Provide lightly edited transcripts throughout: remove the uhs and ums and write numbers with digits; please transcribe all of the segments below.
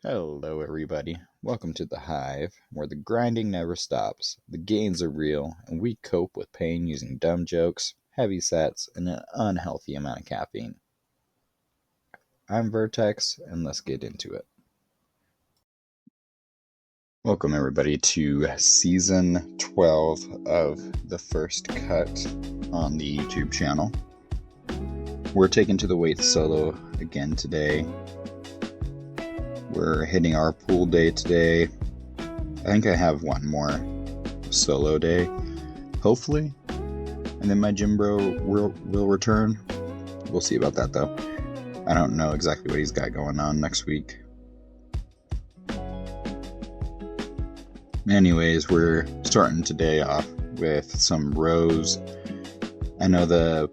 Hello, everybody. Welcome to the Hive, where the grinding never stops, the gains are real, and we cope with pain using dumb jokes, heavy sets, and an unhealthy amount of caffeine. I'm Vertex, and let's get into it. Welcome, everybody, to Season 12 of The First Cut on the YouTube channel. We're taking to the weights solo again today. We're hitting our pool day today. I think I have one more solo day, hopefully, and then my gym bro will return. We'll see about that, though. I don't know exactly what he's got going on next week. Anyways, we're starting today off with some rows. I know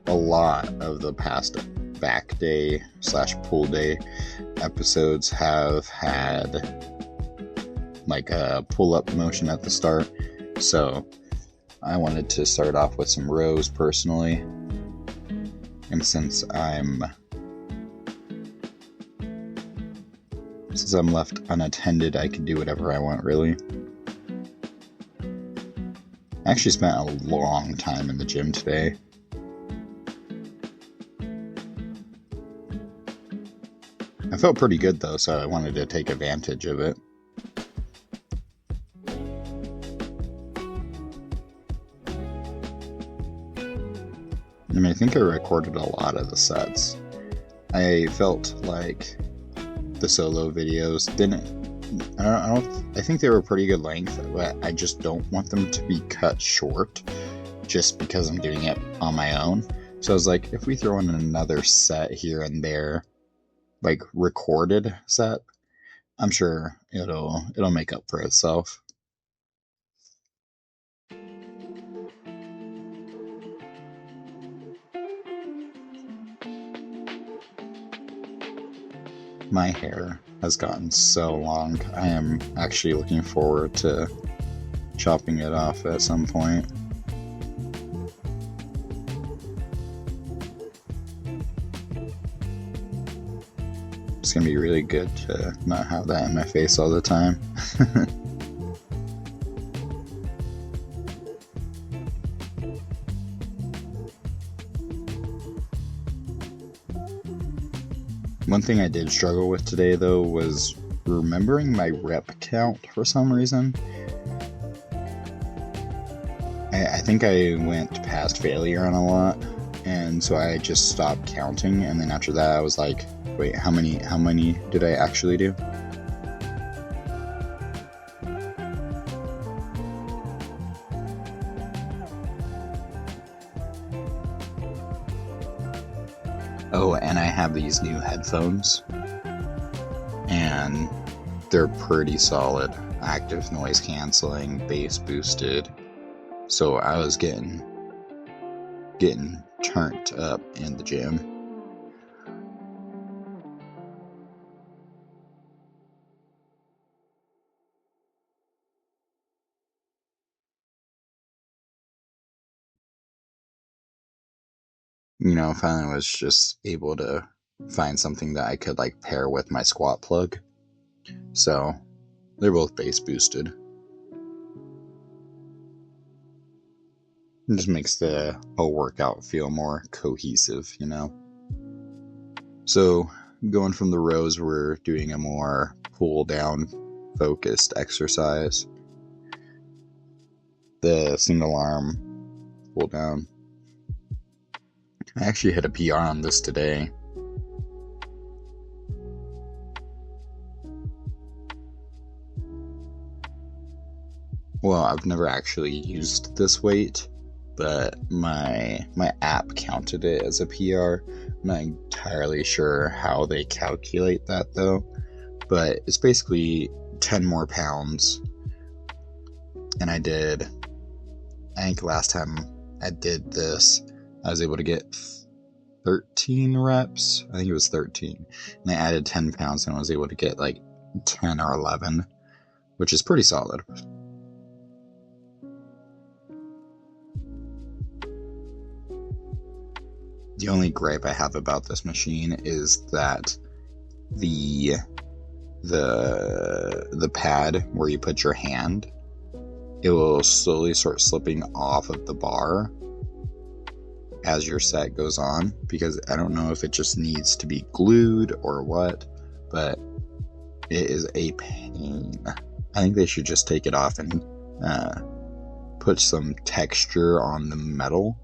a lot of the past back day / pool day episodes have had like a pull-up motion at the start, so I wanted to start off with some rows personally, and since I'm left unattended, I can do whatever I want, really. I actually spent a long time in the gym today. I felt pretty good though, so I wanted to take advantage of it. And I think I recorded a lot of the sets. I felt like the solo videos I think they were pretty good length, but I just don't want them to be cut short just because I'm doing it on my own. So I was like, if we throw in another set here and there, like recorded set, I'm sure it'll make up for itself. My hair has gotten so long. I am actually looking forward to chopping it off at some point. It's gonna be really good to not have that in my face all the time. One thing I did struggle with today, though, was remembering my rep count for some reason. I think I went past failure on a lot, and so I just stopped counting, and then after that I was like, wait, how many did I actually do? Oh, and I have these new headphones, and they're pretty solid. Active noise canceling, bass boosted. So I was getting turned up in the gym. Finally was just able to find something that I could like pair with my squat plug. So they're both bass boosted. It just makes the whole workout feel more cohesive, So going from the rows, we're doing a more pull down focused exercise. The single arm pull down. I actually hit a PR on this today. Well, I've never actually used this weight, but my app counted it as a PR. I'm not entirely sure how they calculate that though, but it's basically 10 more pounds. And I think last time I did this, I was able to get 13 reps. I think it was 13. And I added 10 pounds and I was able to get like 10 or 11, which is pretty solid. The only gripe I have about this machine is that the the pad where you put your hand, it will slowly start slipping off of the bar as your set goes on, because I don't know if it just needs to be glued or what, but it is a pain. I think they should just take it off and put some texture on the metal.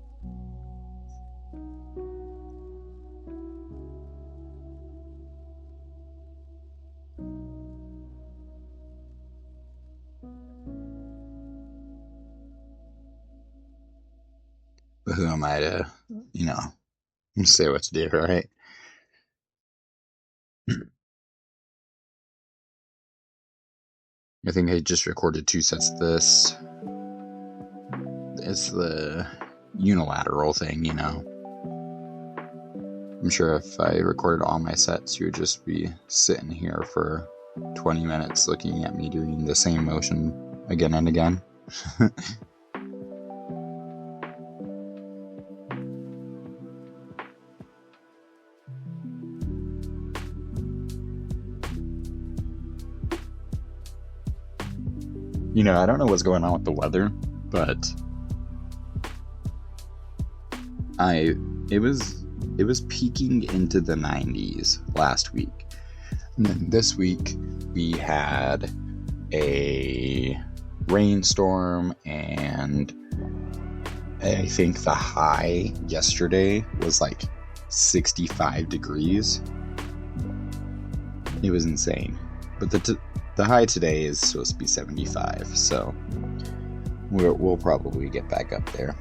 But who am I to, say what to do, right? I think I just recorded 2 sets of this. It's the unilateral thing, I'm sure if I recorded all my sets, you would just be sitting here for 20 minutes looking at me doing the same motion again and again. I don't know what's going on with the weather, but it was peaking into the 90s last week. And then this week we had a rainstorm, and I think the high yesterday was like 65 degrees. It was insane. But the high today is supposed to be 75, so we'll probably get back up there.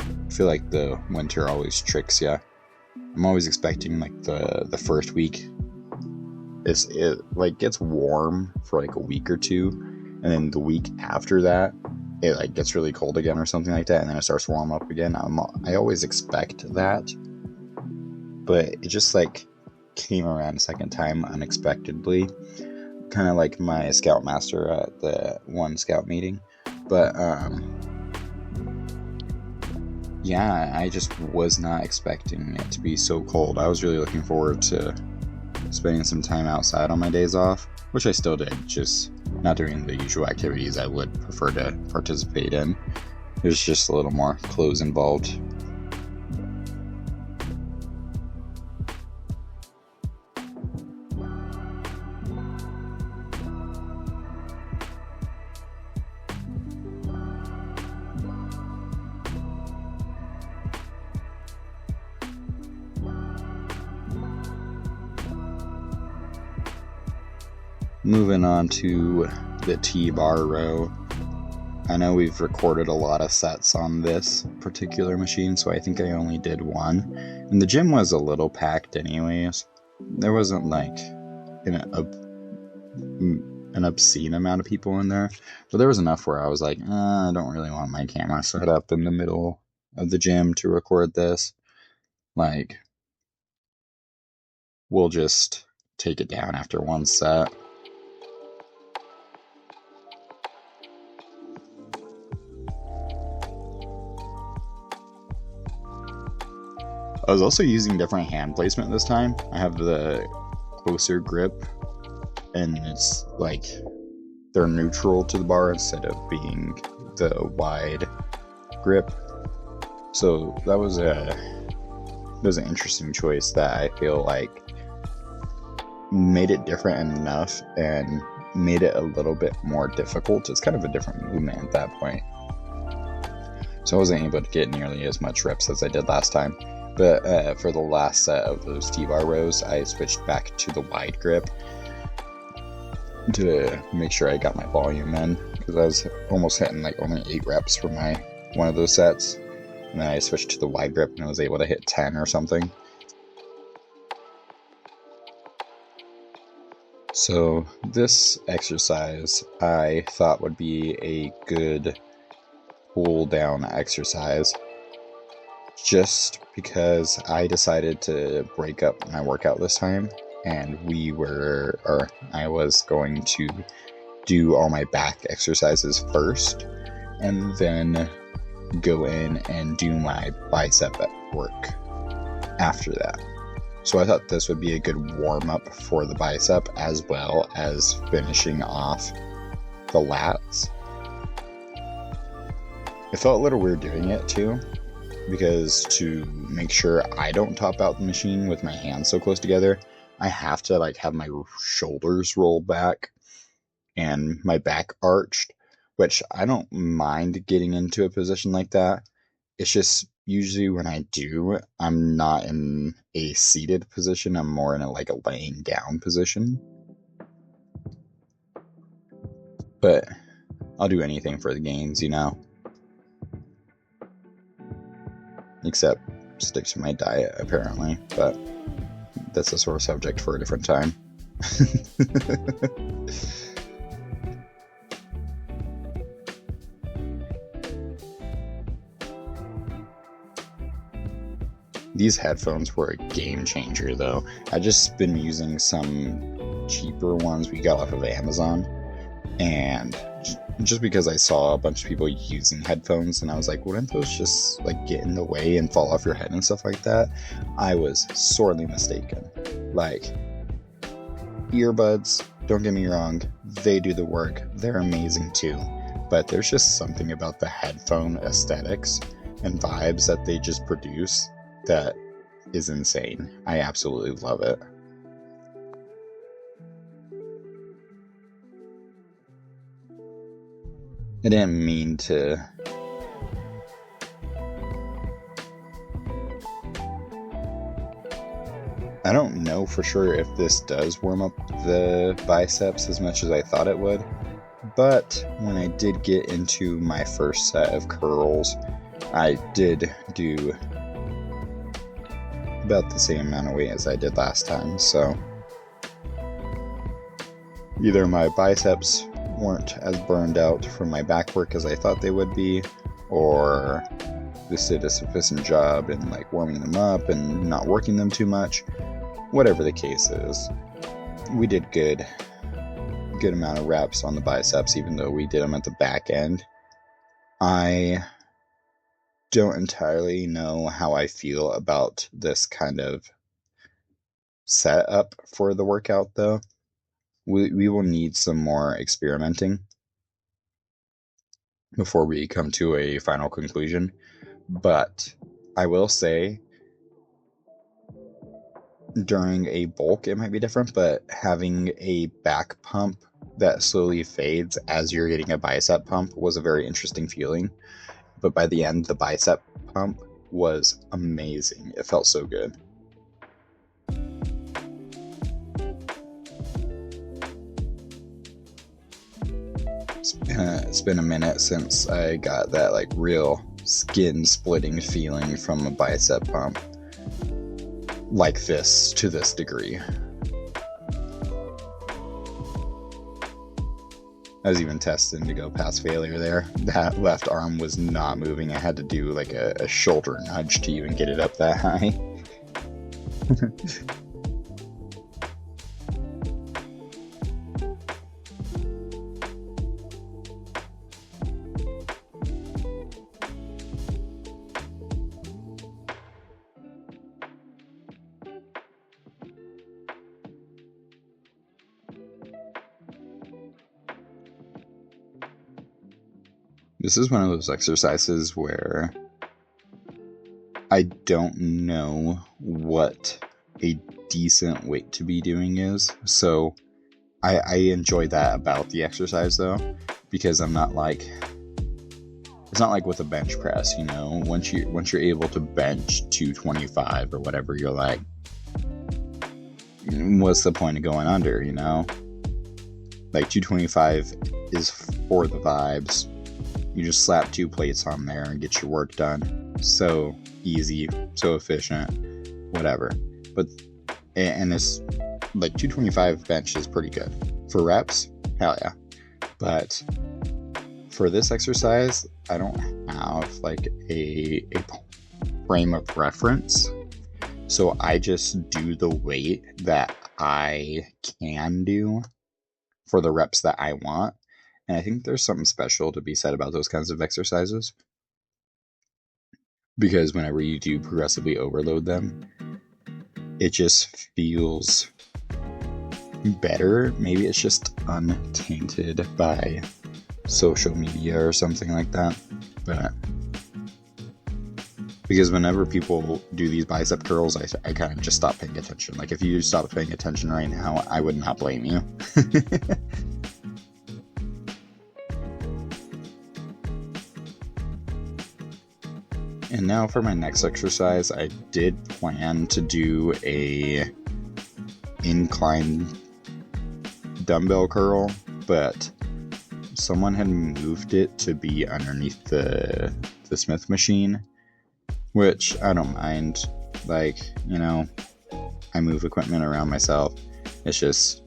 I feel like the winter always tricks you. I'm always expecting like the first week it like gets warm for like a week or two, and then the week after that it like gets really cold again or something like that, and then it starts to warm up again. I always expect that, but it just like came around a second time unexpectedly, kind of like my scoutmaster at the one scout meeting. But yeah, I just was not expecting it to be so cold. I was really looking forward to spending some time outside on my days off, which I still did, just not doing the usual activities I would prefer to participate in. There's just a little more clothes involved. Moving on to the T-bar row. I know we've recorded a lot of sets on this particular machine, so I think I only did one. And the gym was a little packed anyways. There wasn't like an obscene amount of people in there, but there was enough where I was like, I don't really want my camera set up in the middle of the gym to record this. Like, we'll just take it down after one set. I was also using different hand placement this time. I have the closer grip, and it's like they're neutral to the bar instead of being the wide grip. So that was an interesting choice that I feel like made it different enough and made it a little bit more difficult. It's kind of a different movement at that point. So I wasn't able to get nearly as much reps as I did last time. But for the last set of those T-bar rows, I switched back to the wide grip to make sure I got my volume in, because I was almost hitting like only 8 reps for one of those sets. And then I switched to the wide grip and I was able to hit 10 or something. So this exercise I thought would be a good cool down exercise, just because I decided to break up my workout this time, and I was going to do all my back exercises first, and then go in and do my bicep work after that. So I thought this would be a good warm-up for the bicep as well as finishing off the lats. It felt a little weird doing it too, because to make sure I don't top out the machine with my hands so close together, I have to like have my shoulders roll back and my back arched, which I don't mind getting into a position like that. It's just usually when I do, I'm not in a seated position. I'm more in a laying down position. But I'll do anything for the gains, you know. Except stick to my diet, apparently. But that's a sore subject for a different time. These headphones were a game changer, though. I just been using some cheaper ones we got off of Amazon, and just because I saw a bunch of people using headphones, and I was like, wouldn't those just like get in the way and fall off your head and stuff like that? I was sorely mistaken. Like, earbuds, don't get me wrong, they do the work. They're amazing too. But there's just something about the headphone aesthetics and vibes that they just produce that is insane. I absolutely love it. I didn't mean to I don't know for sure if this does warm up the biceps as much as I thought it would, but when I did get into my first set of curls, I did do about the same amount of weight as I did last time, so either my biceps weren't as burned out from my back work as I thought they would be, or this did a sufficient job in like warming them up and not working them too much. Whatever the case is, we did good amount of reps on the biceps, even though we did them at the back end. I don't entirely know how I feel about this kind of setup for the workout, though. We will need some more experimenting before we come to a final conclusion. But I will say, during a bulk, it might be different, but having a back pump that slowly fades as you're getting a bicep pump was a very interesting feeling. But by the end, the bicep pump was amazing. It felt so good. It's been a minute since I got that like real skin splitting feeling from a bicep pump like this to this degree. I was even testing to go past failure there. That left arm was not moving. I had to do like a shoulder nudge to even get it up that high. This is one of those exercises where I don't know what a decent weight to be doing is. So I enjoy that about the exercise, though, because I'm not like, it's not like with a bench press, you know. Once you're able to bench 225 or whatever, you're like, what's the point of going under, you know? Like 225 is for the vibes. You just slap 2 plates on there and get your work done. So easy, so efficient, whatever. But, and it's like 225 bench is pretty good. For reps, hell yeah. But for this exercise, I don't have like a frame of reference. So I just do the weight that I can do for the reps that I want. And I think there's something special to be said about those kinds of exercises, because whenever you do progressively overload them, it just feels better. Maybe it's just untainted by social media or something like that. But because whenever people do these bicep curls, I kind of just stop paying attention. Like if you stop paying attention right now, I would not blame you. And now for my next exercise, I did plan to do a incline dumbbell curl, but someone had moved it to be underneath the Smith machine, which I don't mind. Like, you know, I move equipment around myself. It's just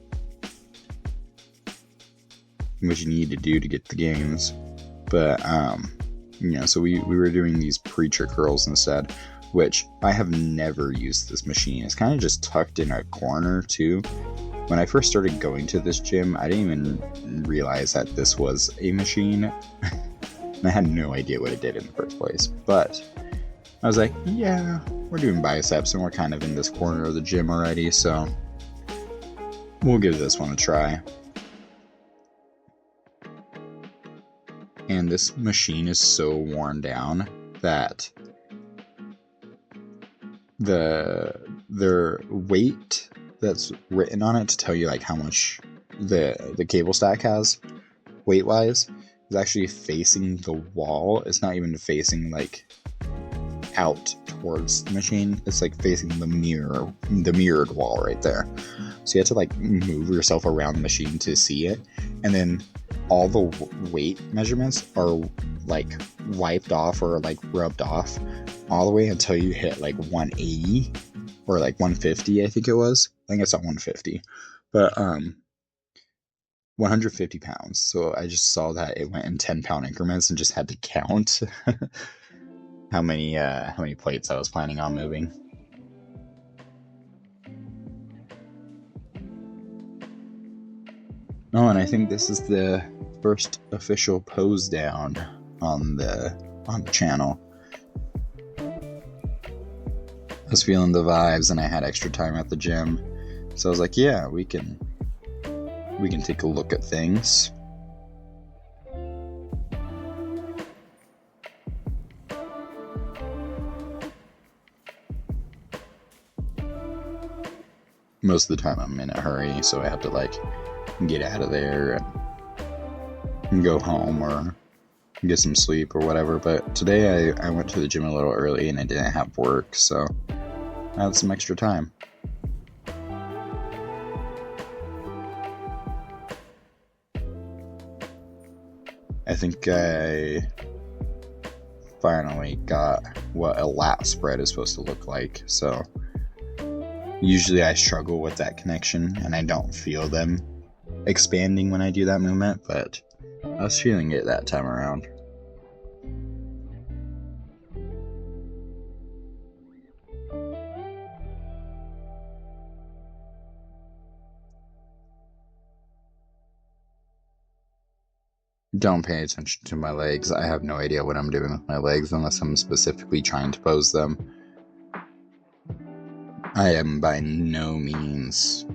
what you need to do to get the gains. But so we were doing these preacher curls instead, which I have never used this machine. It's kind of just tucked in a corner too. When I first started going to this gym, I didn't even realize that this was a machine. I had no idea what it did in the first place. But I was like, yeah, we're doing biceps and we're kind of in this corner of the gym already, so we'll give this one a try. And this machine is so worn down that their weight that's written on it to tell you like how much the cable stack has weight wise is actually facing the wall. It's not even facing like out towards the machine. It's like facing the mirrored wall right there. So you have to like move yourself around the machine to see it, and then all the weight measurements are like wiped off or like rubbed off all the way until you hit like 180 or like 150. I think it was. I think it's at 150, but 150 pounds. So I just saw that it went in 10-pound increments and just had to count how many plates I was planning on moving. Oh, and I think this is the first official pose down on the channel. I was feeling the vibes and I had extra time at the gym, so I was like, yeah, we can take a look at things. Most of the time I'm in a hurry, so I have to like get out of there and go home or get some sleep or whatever. But today I went to the gym a little early and I didn't have work, so I had some extra time. I think I finally got what a lat spread is supposed to look like. So usually I struggle with that connection and I don't feel them expanding when I do that movement, but I was feeling it that time around. Don't pay attention to my legs. I have no idea what I'm doing with my legs unless I'm specifically trying to pose them. I am by no means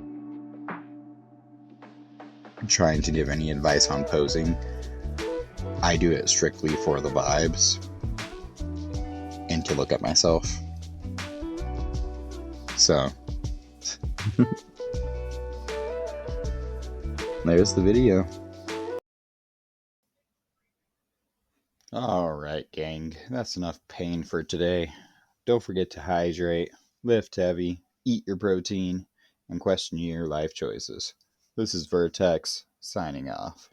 trying to give any advice on posing. I do it strictly for the vibes and to look at myself. So there's the video. Alright, gang, that's enough pain for today. Don't forget to hydrate, lift heavy, eat your protein, and question your life choices. This is Vertex, signing off.